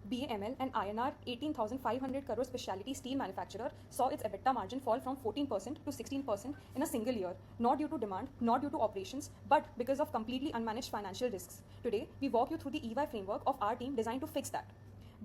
BAML, an INR 18,500 crore specialty steel manufacturer, saw its EBITDA margin fall from 14% to 16% in a single year, not due to demand, not due to operations, but because of completely unmanaged financial risks. Today, we walk you through the EY framework of our team designed to fix that.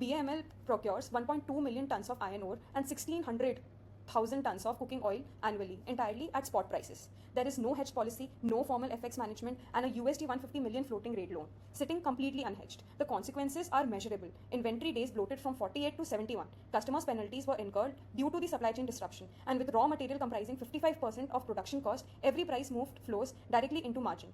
BAML procures 1.2 million tons of iron ore and 1,600,000 tons of cooking oil annually, entirely at spot prices. There is no hedge policy, no formal FX management, and a USD 150 million floating rate loan, sitting completely unhedged. The consequences are measurable. Inventory days bloated from 48 to 71. Customers' penalties were incurred due to the supply chain disruption, and with raw material comprising 55% of production cost, every price moved flows directly into margin.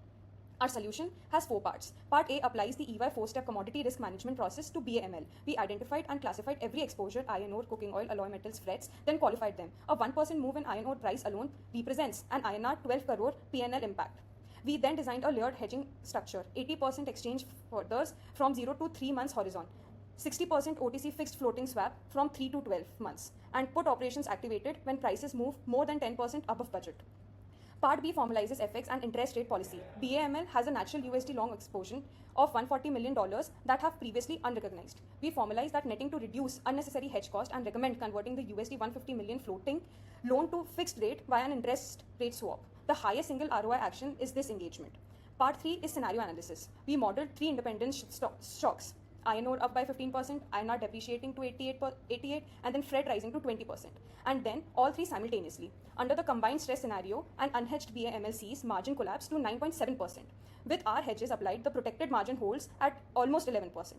Our solution has 4 parts. Part A applies the EY 4-step commodity risk management process to BAML. We identified and classified every exposure, iron ore, cooking oil, alloy metals, frets, then qualified them. A 1% move in iron ore price alone represents an INR 12 crore PNL impact. We then designed a layered hedging structure, 80% exchange furthers from 0 to 3 months horizon, 60% OTC fixed floating swap from 3 to 12 months, and put operations activated when prices move more than 10% above budget. Part B formalizes FX and interest rate policy. BAML has a natural USD long exposure of $140 million that have previously unrecognized. We formalize that netting to reduce unnecessary hedge cost and recommend converting the USD 150 million floating loan to fixed rate via an interest rate swap. The highest single ROI action is this engagement. Part 3 is scenario analysis. We modeled 3 independent shocks. Iron ore up by 15%, INR depreciating to 88, and then freight rising to 20%. And then all 3 simultaneously. Under the combined stress scenario, an unhedged BAMLC's margin collapsed to 9.7%. With our hedges applied, the protected margin holds at almost 11%.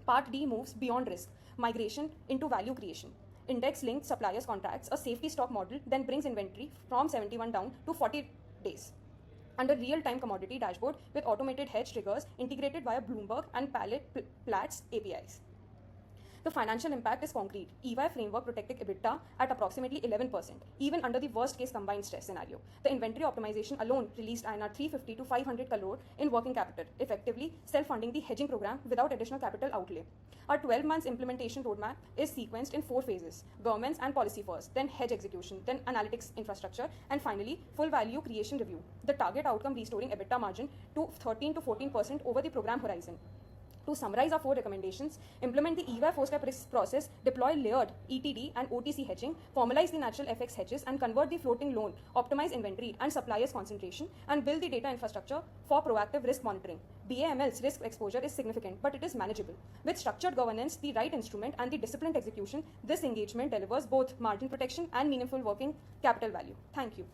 Part D moves beyond risk, migration into value creation. Index-linked suppliers contracts, a safety stock model, then brings inventory from 71 down to 40 days. Under real-time commodity dashboard with automated hedge triggers integrated via Bloomberg and Platts APIs. The financial impact is concrete. EY framework protected EBITDA at approximately 11%, even under the worst-case combined stress scenario. The inventory optimization alone released INR 350 to 500 crore in working capital, effectively self-funding the hedging program without additional capital outlay. Our 12 months implementation roadmap is sequenced in 4 phases: governments and policy first, then hedge execution, then analytics infrastructure, and finally full value creation review. The target outcome restoring EBITDA margin to 13 to 14% over the program horizon. To summarize our 4 recommendations, implement the EY 4-step risk process, deploy layered ETD and OTC hedging, formalize the natural FX hedges and convert the floating loan, optimize inventory and suppliers concentration, and build the data infrastructure for proactive risk monitoring. BAML's risk exposure is significant, but it is manageable. With structured governance, the right instrument, and the disciplined execution, this engagement delivers both margin protection and meaningful working capital value. Thank you.